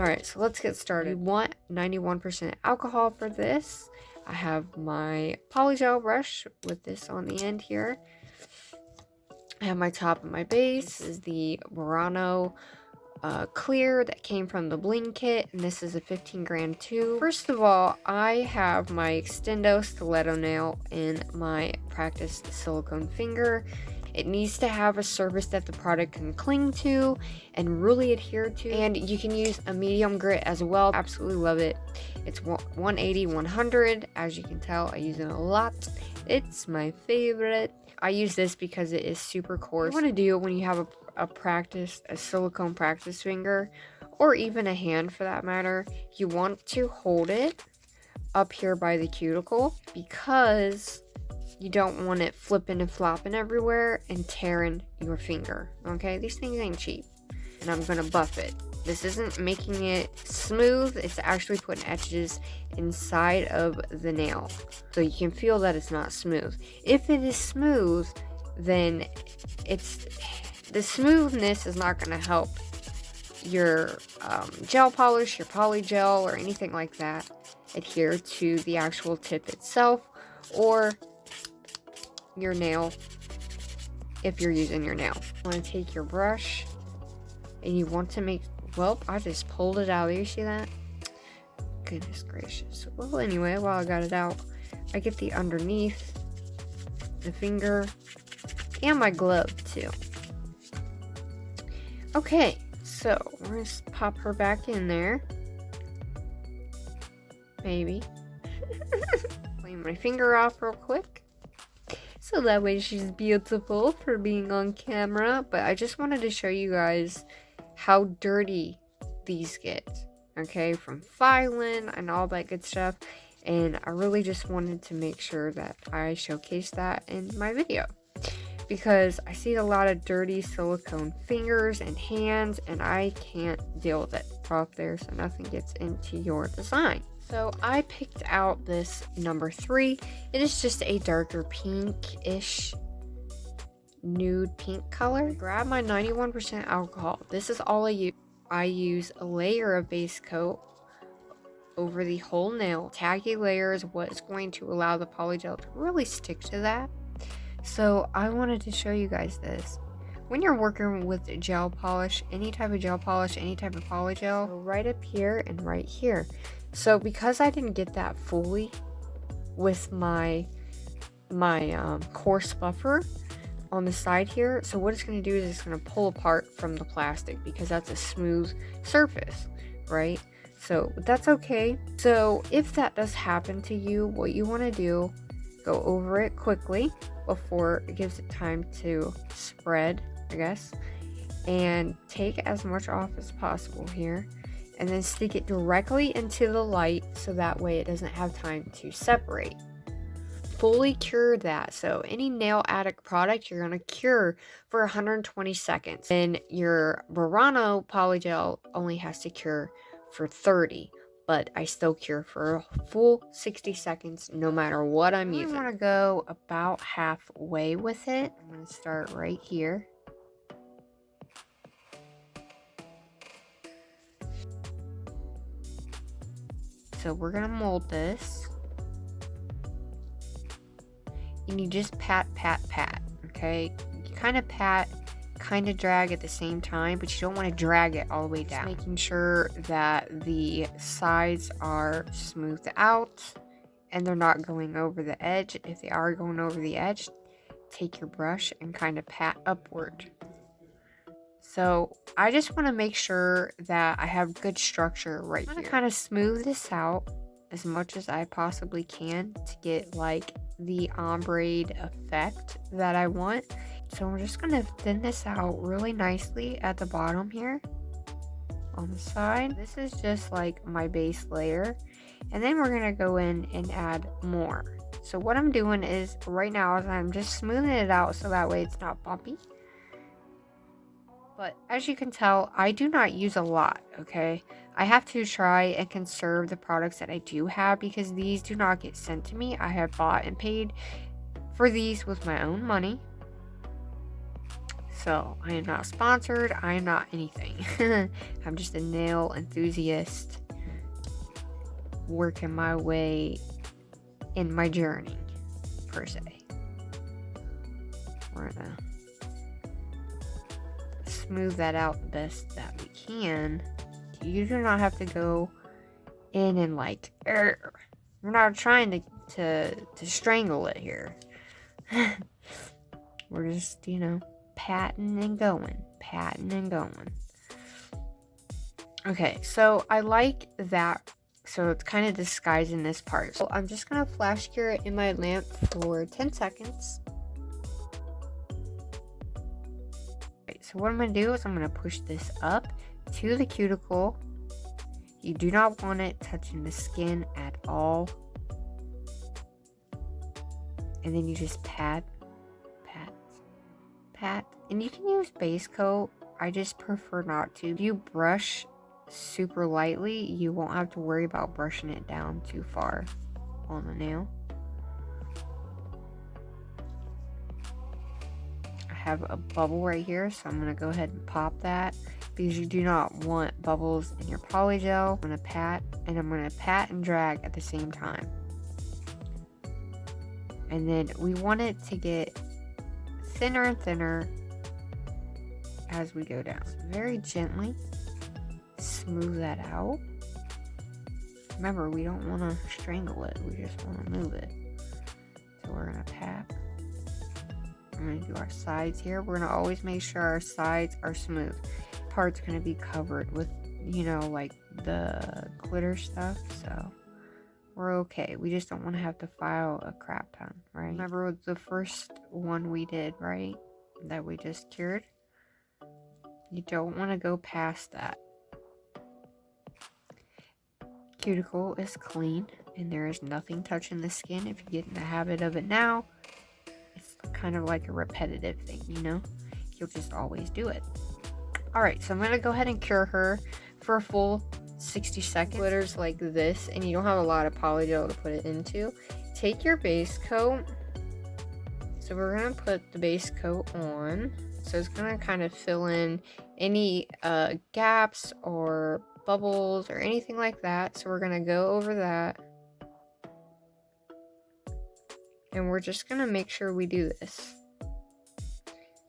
Alright, so let's get started. You want 91% alcohol for this. I have my polygel brush with this on the end here. I have my top and my base. This is the Burano clear that came from the Bling kit, and this is a 15 gram tube. First of all, I have my Extendo stiletto nail in my practice silicone finger. It needs to have a surface that the product can cling to and really adhere to, and you can use a medium grit as well. Absolutely love it. It's 180, 100. As you can tell, I use it a lot. It's my favorite. I use this because it is super coarse. What you want to do when you have a silicone practice finger, or even a hand for that matter, you want to hold it up here by the cuticle, because you don't want it flipping and flopping everywhere and tearing your finger. Okay, these things ain't cheap. And I'm gonna buff it. This isn't making it smooth, it's actually putting edges inside of the nail, so you can feel that it's not smooth. If it is smooth, then the smoothness is not going to help your gel polish, your polygel, or anything like that adhere to the actual tip itself, or your nail if you're using your nail. You want to take your brush and you want to make, well, I just pulled it out. You see that? Goodness gracious. Well, anyway, while I got it out, I get the underneath, the finger, and my glove too. Okay, so we're gonna pop her back in there. Maybe. Clean my finger off real quick, so that way she's beautiful for being on camera. But I just wanted to show you guys how dirty these get, okay, from filing and all that good stuff. And I really just wanted to make sure that I showcase that in my video, because I see a lot of dirty silicone fingers and hands, and I can't deal with it. Off there so nothing gets into your design. So I picked out this number 3. It is just a darker pinkish nude pink color. Grab my 91% alcohol. This is all I use. I use a layer of base coat over the whole nail. Tacky layer is what is going to allow the polygel to really stick to that. So I wanted to show you guys this. When you're working with gel polish, any type of gel polish, any type of polygel, so right up here and right here. So because I didn't get that fully with my coarse buffer on the side here, so what it's going to do is it's going to pull apart from the plastic, because that's a smooth surface, right? So that's okay. So if that does happen to you, what you want to do, go over it quickly before it gives it time to spread, I guess, and take as much off as possible here, and then stick it directly into the light so that way it doesn't have time to separate. Fully cure that. So any nail Addict product, you're going to cure for 120 seconds. And your Burano polygel only has to cure for 30. But I still cure for a full 60 seconds no matter what I'm using. I'm going to go about halfway with it. I'm going to start right here. So we're going to mold this. And you just pat, pat, pat, okay? You kind of pat, kind of drag at the same time, but you don't want to drag it all the way down. Just making sure that the sides are smoothed out and they're not going over the edge. If they are going over the edge, take your brush and kind of pat upward. So I just want to make sure that I have good structure right here. I'm going to kind of smooth this out as much as I possibly can to get like the ombre effect that I want. So I'm just going to thin this out really nicely at the bottom here on the side. This is just like my base layer, and then we're going to go in and add more. So what I'm doing is right now is I'm just smoothing it out so that way it's not bumpy. But as you can tell, I do not use a lot, okay? I have to try and conserve the products that I do have, because these do not get sent to me. I have bought and paid for these with my own money. So I am not sponsored, I am not anything. I'm just a nail enthusiast working my way in my journey, per se. We're gonna smooth that out the best that we can. You do not have to go in and like, we're not trying to strangle it here. We're just, you know, patting and going. Okay, so I like that. So it's kind of disguising this part. So I'm just going to flash cure it in my lamp for 10 seconds. Okay, so what I'm going to do is I'm going to push this up to the cuticle. You do not want it touching the skin at all. And then you just pat. And you can use base coat. I just prefer not to. If you brush super lightly, you won't have to worry about brushing it down too far on the nail. I have a bubble right here, so I'm going to go ahead and pop that because you do not want bubbles in your polygel. I'm going to pat, and I'm going to pat and drag at the same time. And then we want it to get thinner and thinner as we go down. Very gently smooth that out. Remember, we don't want to strangle it, we just want to move it. So we're going to pat. I'm going to do our sides here. We're going to always make sure our sides are smooth. Part's going to be covered with, you know, like the glitter stuff, so we're okay. We just don't want to have to file a crap ton, right? Remember the first one we did, right? That we just cured? You don't want to go past that. Cuticle is clean and there is nothing touching the skin. If you get in the habit of it now, it's kind of like a repetitive thing, you know? You'll just always do it. Alright, so I'm going to go ahead and cure her for a full 60 seconds. Glitters like this, and you don't have a lot of polygel to put it into. Take your base coat. So we're going to put the base coat on. So it's going to kind of fill in any gaps or bubbles or anything like that. So we're going to go over that. And we're just going to make sure we do this.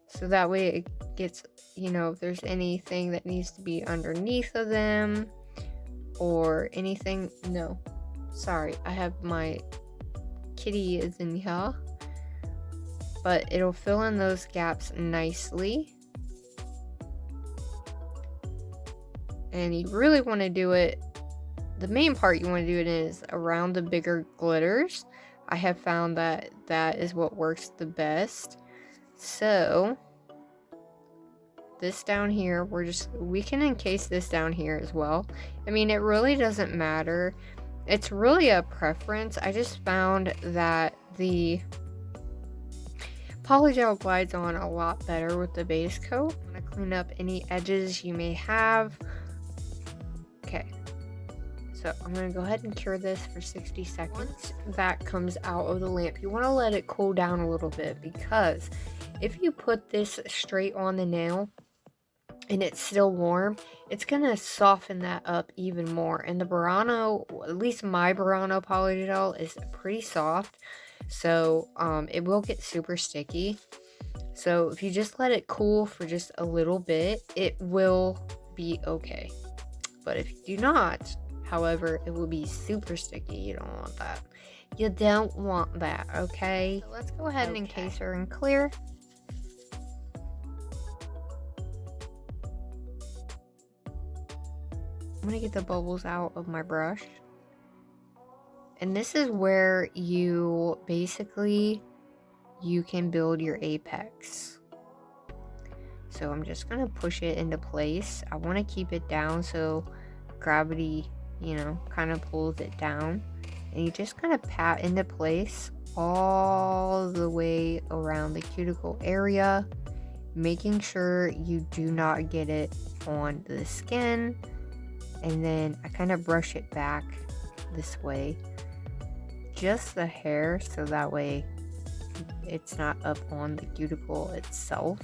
So that way it gets, you know, if there's anything that needs to be underneath of them or anything. No, sorry, I have my kitty is in here. But it'll fill in those gaps nicely. And you really want to do it, the main part you want to do it is around the bigger glitters. I have found that that is what works the best. So this down here, we can encase this down here as well. I mean, it really doesn't matter. It's really a preference. I just found that the polygel glides on a lot better with the base coat. I'm going to clean up any edges you may have. Okay, so I'm going to go ahead and cure this for 60 seconds. Once that comes out of the lamp, you want to let it cool down a little bit, because if you put this straight on the nail and it's still warm, it's going to soften that up even more. And the Burano, at least my Burano polygel, is pretty soft. So it will get super sticky. So if you just let it cool for just a little bit, it will be okay. But if you do not, however, it will be super sticky. You don't want that. You don't want that, okay? So let's go ahead and encase her in clear. I'm gonna get the bubbles out of my brush. And this is where you basically, you can build your apex. So I'm just going to push it into place. I want to keep it down so gravity, you know, kind of pulls it down. And you just kind of pat into place all the way around the cuticle area, making sure you do not get it on the skin. And then I kind of brush it back this way, just the hair, so that way it's not up on the cuticle itself.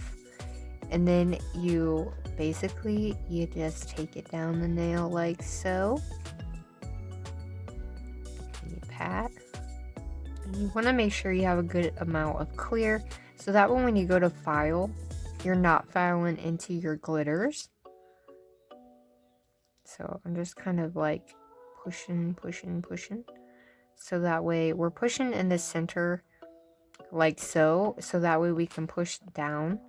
And then you basically, you just take it down the nail like so. And you pat. And you want to make sure you have a good amount of clear, so that when you go to file, you're not filing into your glitters. So I'm just kind of like pushing. So that way we're pushing in the center like so. So that way we can push down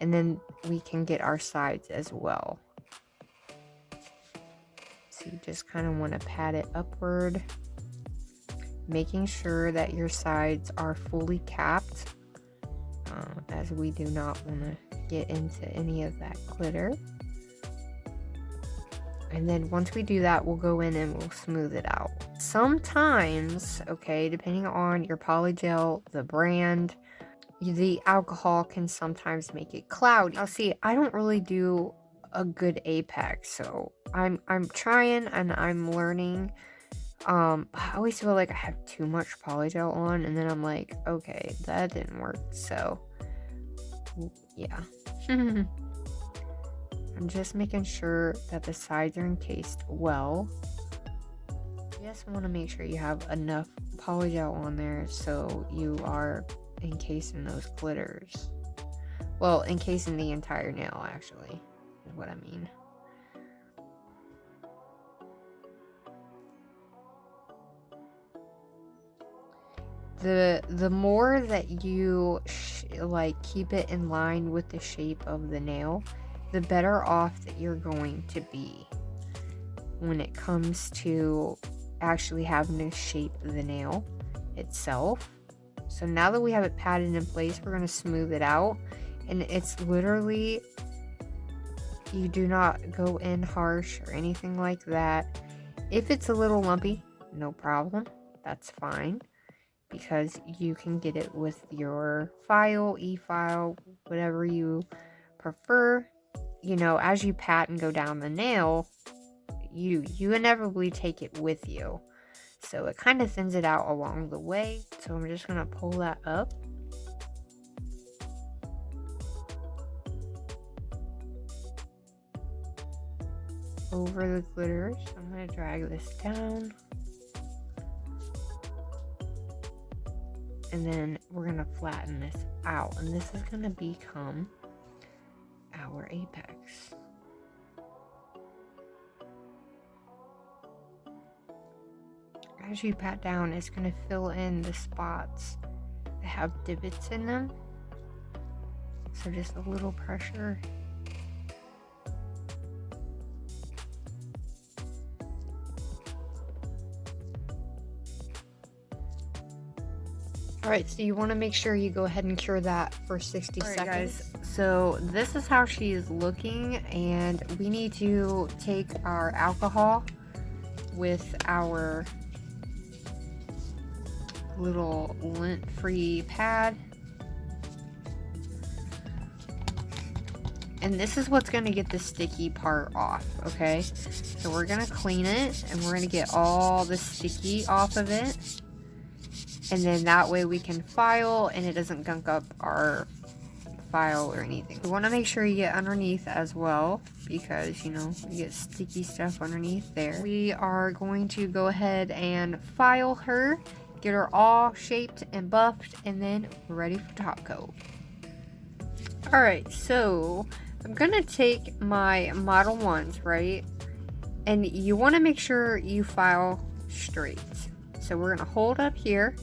and then we can get our sides as well. So you just kind of want to pat it upward, making sure that your sides are fully capped, as we do not want to get into any of that glitter. And then once we do that, we'll go in and we'll smooth it out. Sometimes, okay, depending on your polygel, the brand, the alcohol can sometimes make it cloudy. Now see, I don't really do a good apex, so I'm trying and I'm learning. I always feel like I have too much polygel on, and then I'm like, okay, that didn't work, so yeah. I'm just making sure that the sides are encased well. You just want to make sure you have enough polygel on there so you are encasing those glitters. Well, encasing the entire nail, actually, is what I mean. The more that you like keep it in line with the shape of the nail, the better off that you're going to be when it comes to actually having to shape the nail itself. So now that we have it patted in place, we're going to smooth it out, and it's literally, you do not go in harsh or anything like that. If it's a little lumpy, no problem, that's fine, because you can get it with your file, e-file, whatever you prefer. You know, as you pat and go down the nail, you inevitably take it with you. So it kind of thins it out along the way. So I'm just going to pull that up. Over the glitters. I'm going to drag this down. And then we're going to flatten this out. And this is going to become our apex. As you pat down, it's going to fill in the spots that have divots in them. So just a little pressure. Alright, so you want to make sure you go ahead and cure that for 60 seconds. Guys, so this is how she is looking, and we need to take our alcohol with our little lint-free pad, and this is what's going to get the sticky part off. Okay, so we're going to clean it and we're going to get all the sticky off of it, and then that way we can file and it doesn't gunk up our file or anything. We want to make sure you get underneath as well, because you know, you get sticky stuff underneath there. We are going to go ahead and file her, get her all shaped and buffed, and then we're ready for top coat. Alright, so I'm gonna take my Model 1s, right? And you want to make sure you file straight. So we're gonna hold up here,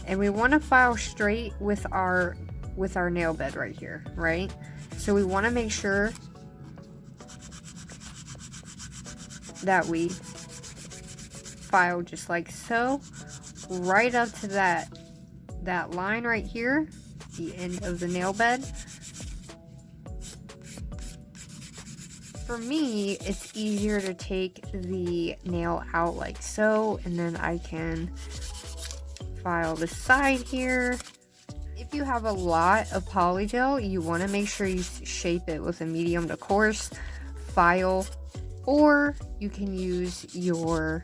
and we want to file straight with our nail bed right here, right? So we want to make sure that we file just like so, right up to that line right here, the end of the nail bed. For me, it's easier to take the nail out like so, and then I can file the side here. If you have a lot of polygel, you want to make sure you shape it with a medium to coarse file, or you can use your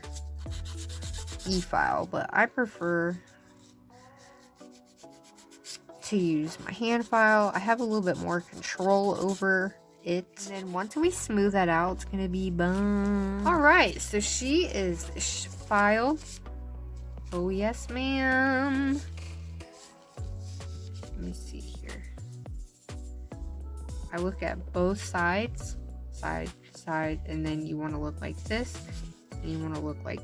e-file, but I prefer to use my hand file. I have a little bit more control over it. And then once we smooth that out, it's gonna be boom. Alright, so she is filed. Oh yes, ma'am. Let me see here. I look at both sides, side, and then you want to look like this, and you want to look like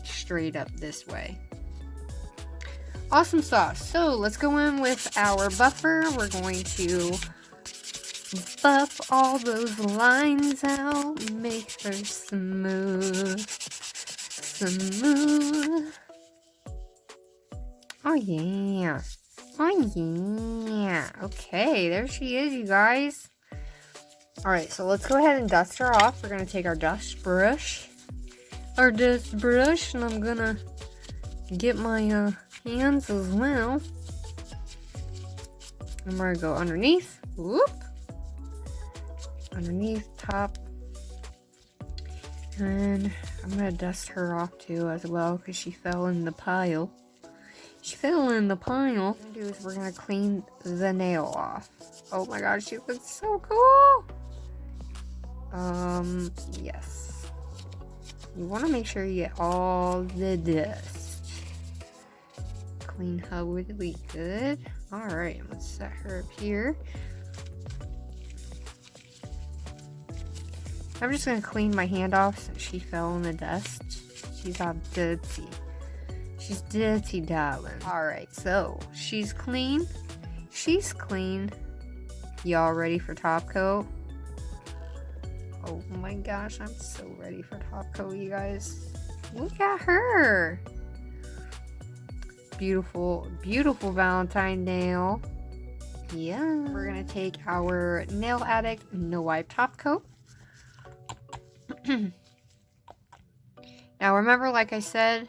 straight up this way. Awesome sauce. So let's go in with our buffer. We're going to buff all those lines out, make her smooth. Oh yeah. Oh yeah. Okay, there she is, you guys. Alright, so let's go ahead and dust her off. We're gonna take our dust brush. And I'm gonna get my hands as well. I'm gonna go underneath. Whoop. Underneath, top. And I'm gonna dust her off too as well because she fell in the pile. What we're gonna do is we're gonna clean the nail off. Oh my god, she looks so cool. Yes. You want to make sure you get all the dust. Clean her really good. Alright, let's set her up here. I'm just gonna clean my hand off since she fell in the dust. She's all dirty. She's dirty, darling. Alright, so she's clean. She's clean. Y'all ready for top coat? Oh my gosh, I'm so ready for top coat, you guys. Look at her. Beautiful, beautiful Valentine nail. Yeah. We're gonna take our Nail Addict No Wipe top coat. Now remember, like I said,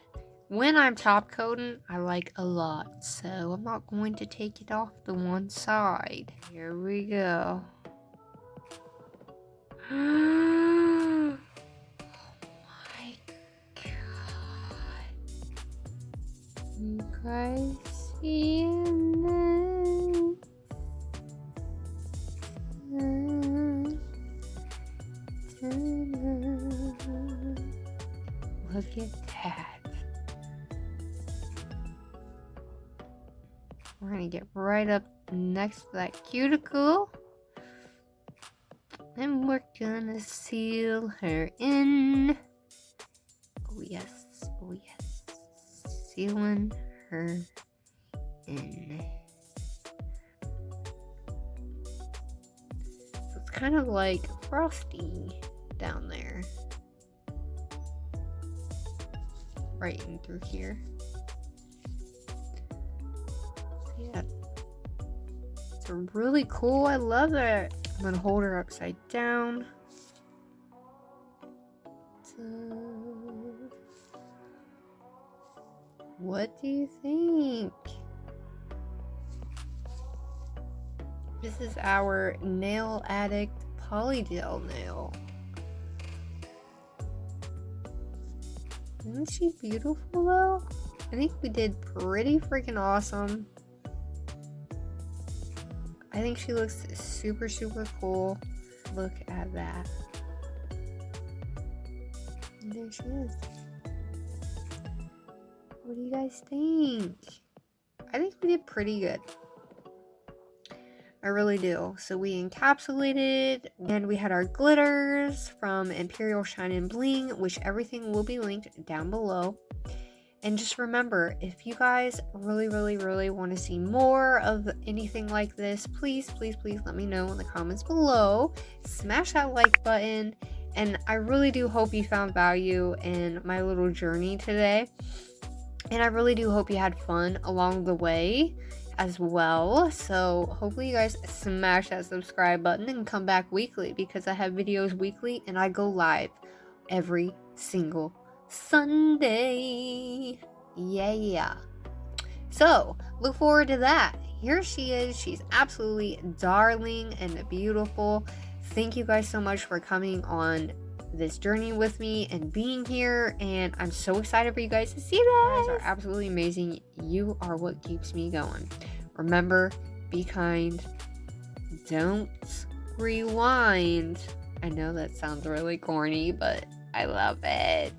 when I'm top coating, I like a lot, so I'm not going to take it off the one side. Here we go. Oh my god. You guys see this? Look at that. We're gonna get right up next to that cuticle. And we're gonna seal her in. Oh yes, oh yes. Sealing her in. So it's kind of like frosty down there. Right in through here. Yeah. It's really cool. I love it. I'm gonna hold her upside down. So, what do you think? This is our Nail Addict Polygel nail. Isn't she beautiful though? I think we did pretty freaking awesome. I think she looks super, super cool. Look at that. And there she is. What do you guys think? I think we did pretty good. I really do. So we encapsulated, and we had our glitters from Imperial Shine and Bling, which everything will be linked down below. And just remember, if you guys really, really, really want to see more of anything like this, please, please, please let me know in the comments below. Smash that like button. And I really do hope you found value in my little journey today. And I really do hope you had fun along the way as well. So hopefully you guys smash that subscribe button and come back weekly, because I have videos weekly and I go live every single Sunday. Yeah. So look forward to that. Here she is. She's absolutely darling and beautiful. Thank you guys so much for coming on this journey with me and being here, and I'm so excited for you guys to see that. You guys are absolutely amazing. You are what keeps me going. Remember, be kind. Don't rewind. I know that sounds really corny, but I love it.